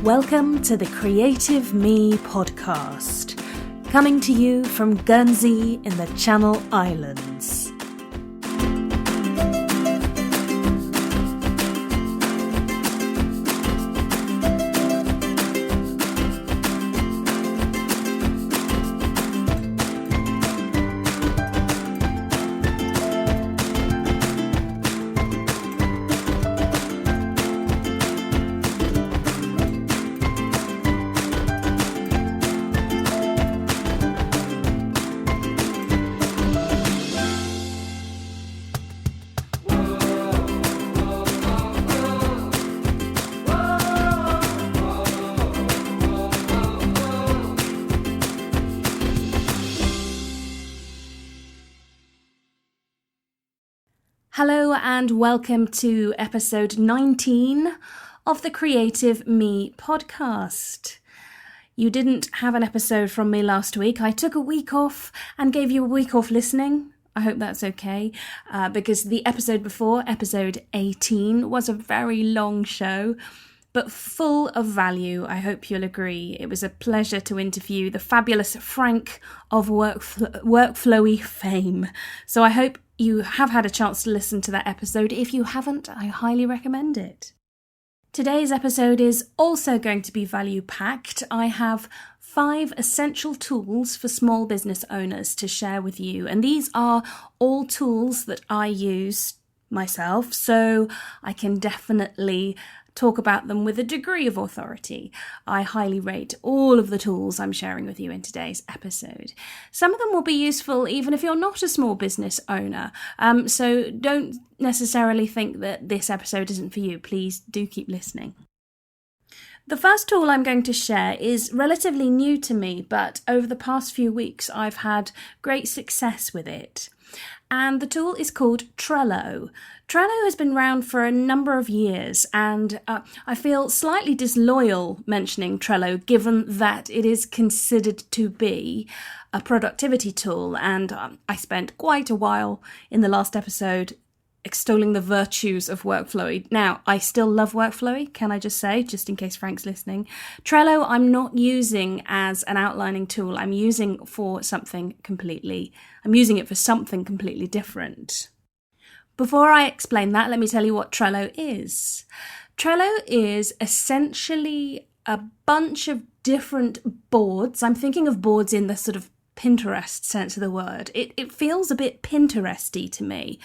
Welcome to the Creative Me podcast, coming to you from Guernsey in the Channel Islands. Hello and welcome to episode 19 of the Creative Me podcast. You didn't have an episode from me last week. I took a week off and gave you a week off listening. I hope that's okay, because the episode before, episode 18, was a very long show, but full of value. I hope you'll agree. It was a pleasure to interview the fabulous Frank of WorkFlowy fame. So I hope you have had a chance to listen to that episode. If you haven't, I highly recommend it. Today's episode is also going to be value-packed. I have 5 essential tools for small business owners to share with you. And these are all tools that I use myself, so I can definitely talk about them with a degree of authority. I highly rate all of the tools I'm sharing with you in today's episode. Some of them will be useful even if you're not a small business owner. So don't necessarily think that this episode isn't for you. Please do keep listening. The first tool I'm going to share is relatively new to me, but over the past few weeks I've had great success with it. And the tool is called Trello. Trello has been around for a number of years, and I feel slightly disloyal mentioning Trello, given that it is considered to be a productivity tool. And I spent quite a while in the last episode extolling the virtues of WorkFlowy. Now, I still love WorkFlowy, can I just say, just in case Frank's listening. Trello, I'm not using as an outlining tool. I'm using it for something completely different. Before I explain that, let me tell you what Trello is. Trello is essentially a bunch of different boards. I'm thinking of boards in the sort of Pinterest sense of the word. It feels a bit Pinteresty to me.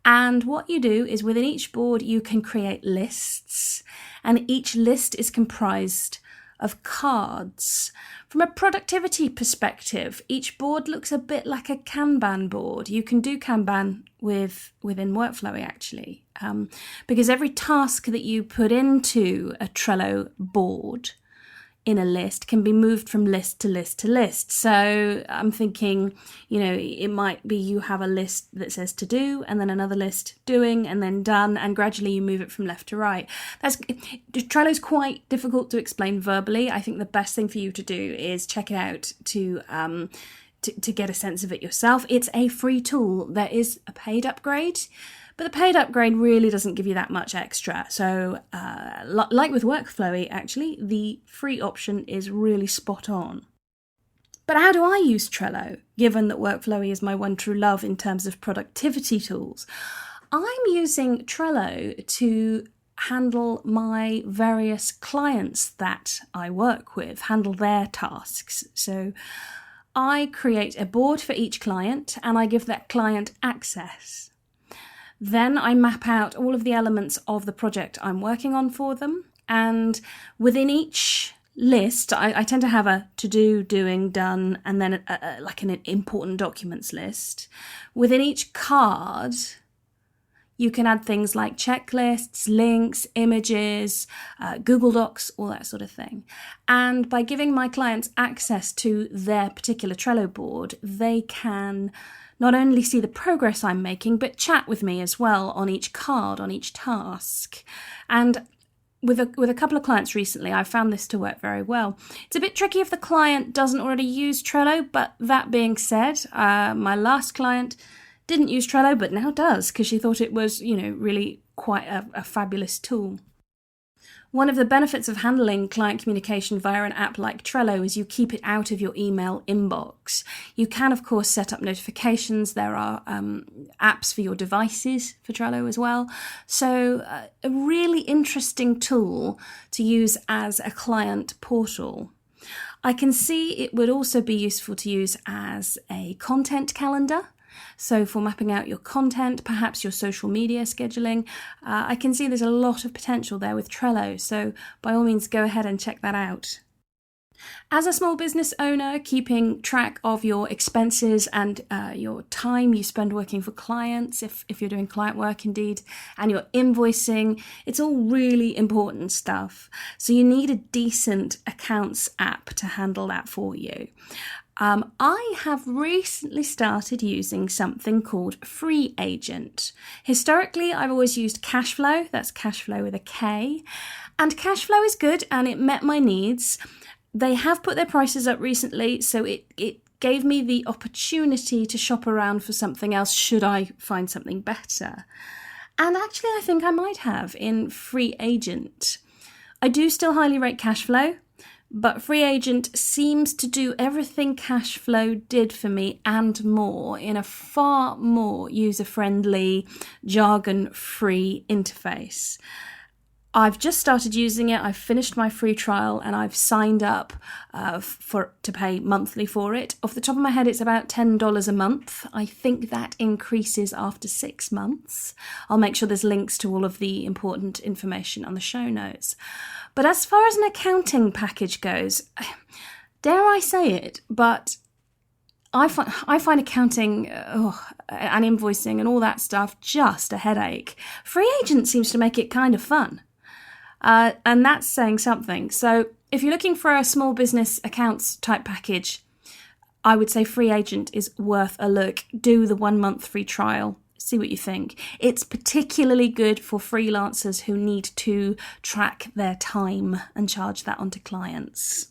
And what you do is within each board you can create lists, and each list is comprised of cards. From a productivity perspective, each board looks a bit like a Kanban board. You can do Kanban within WorkFlowy actually, because every task that you put into a Trello board in a list can be moved from list to list to list. So I'm thinking, it might be you have a list that says to do, and then another list doing, and then done, and gradually you move it from left to right. Trello's quite difficult to explain verbally. I think the best thing for you to do is check it out to get a sense of it yourself. It's a free tool. There is a paid upgrade, but the paid upgrade really doesn't give you that much extra. So like with WorkFlowy, actually, the free option is really spot on. But how do I use Trello, given that WorkFlowy is my one true love in terms of productivity tools? I'm using Trello to handle my various clients that I work with, handle their tasks. So I create a board for each client and I give that client access. Then I map out all of the elements of the project I'm working on for them. And within each list, I tend to have a to-do, doing, done, and then like an important documents list. Within each card, you can add things like checklists, links, images, Google Docs, all that sort of thing. And by giving my clients access to their particular Trello board, they can not only see the progress I'm making, but chat with me as well on each card, on each task. And with a couple of clients recently, I found this to work very well. It's a bit tricky if the client doesn't already use Trello, but that being said, my last client didn't use Trello, but now does, because she thought it was, really quite a fabulous tool. One of the benefits of handling client communication via an app like Trello is you keep it out of your email inbox. You can, of course, set up notifications. There are apps for your devices for Trello as well. So a really interesting tool to use as a client portal. I can see it would also be useful to use as a content calendar. So for mapping out your content, perhaps your social media scheduling, I can see there's a lot of potential there with Trello. So by all means, go ahead and check that out. As a small business owner, keeping track of your expenses and your time you spend working for clients, if you're doing client work indeed, and your invoicing, it's all really important stuff. So you need a decent accounts app to handle that for you. I have recently started using something called FreeAgent. Historically, I've always used Cashflow, that's Cashflow with a K, and Cashflow is good and it met my needs. They have put their prices up recently, so it gave me the opportunity to shop around for something else should I find something better. And actually, I think I might have in FreeAgent. I do still highly rate Cashflow, but FreeAgent seems to do everything Cashflow did for me and more in a far more user-friendly, jargon-free interface. I've just started using it. I've finished my free trial and I've signed up to pay monthly for it. Off the top of my head, it's about $10 a month. I think that increases after 6 months. I'll make sure there's links to all of the important information on the show notes. But as far as an accounting package goes, dare I say it, but I find accounting and invoicing and all that stuff just a headache. FreeAgent seems to make it kind of fun. And that's saying something. So if you're looking for a small business accounts type package, I would say FreeAgent is worth a look. Do the 1 month free trial. See what you think. It's particularly good for freelancers who need to track their time and charge that onto clients.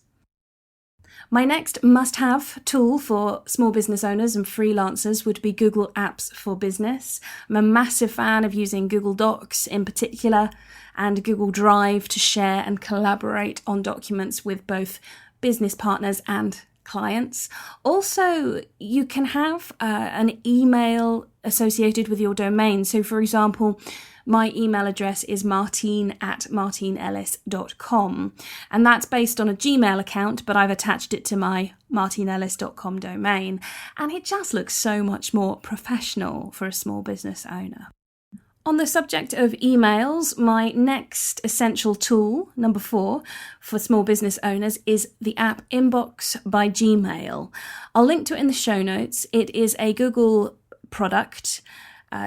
My next must-have tool for small business owners and freelancers would be Google Apps for Business. I'm a massive fan of using Google Docs in particular and Google Drive to share and collaborate on documents with both business partners and clients. Also, you can have an email associated with your domain. So, for example, my email address is martine@martinellis.com, and that's based on a Gmail account, but I've attached it to my martinellis.com domain, and it just looks so much more professional for a small business owner. On the subject of emails, my next essential tool, number 4, for small business owners is the app Inbox by Gmail. I'll link to it in the show notes. It is a Google product,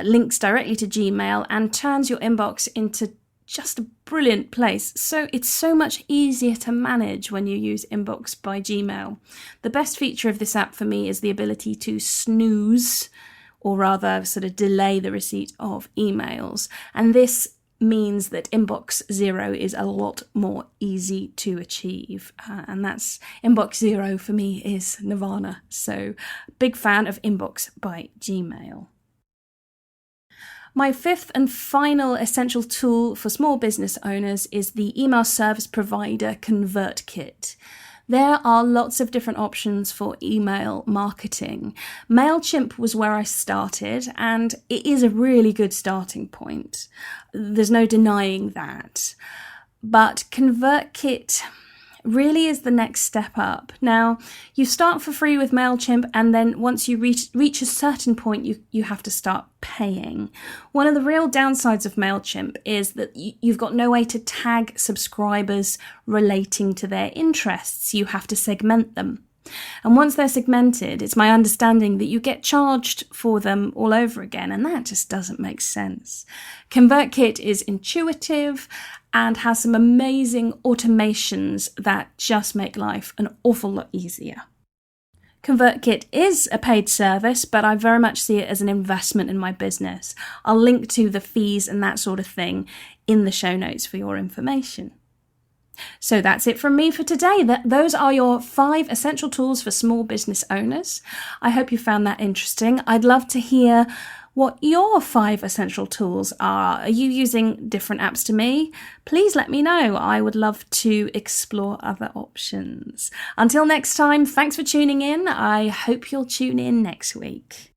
links directly to Gmail and turns your inbox into just a brilliant place. So it's so much easier to manage when you use Inbox by Gmail. The best feature of this app for me is the ability to snooze, or rather sort of delay the receipt of emails. And this means that Inbox 0 is a lot more easy to achieve. And that's Inbox 0 for me is Nirvana. So big fan of Inbox by Gmail. My 5th and final essential tool for small business owners is the email service provider ConvertKit. There are lots of different options for email marketing. MailChimp was where I started, and it is a really good starting point. There's no denying that. But ConvertKit really is the next step up. Now, you start for free with MailChimp, and then once you reach a certain point, you have to start paying. One of the real downsides of MailChimp is that you've got no way to tag subscribers relating to their interests. You have to segment them. And once they're segmented, it's my understanding that you get charged for them all over again, and that just doesn't make sense. ConvertKit is intuitive and has some amazing automations that just make life an awful lot easier. ConvertKit is a paid service, but I very much see it as an investment in my business. I'll link to the fees and that sort of thing in the show notes for your information. So that's it from me for today. Those are your 5 essential tools for small business owners. I hope you found that interesting. I'd love to hear what your 5 essential tools are. Are you using different apps to me? Please let me know. I would love to explore other options. Until next time, thanks for tuning in. I hope you'll tune in next week.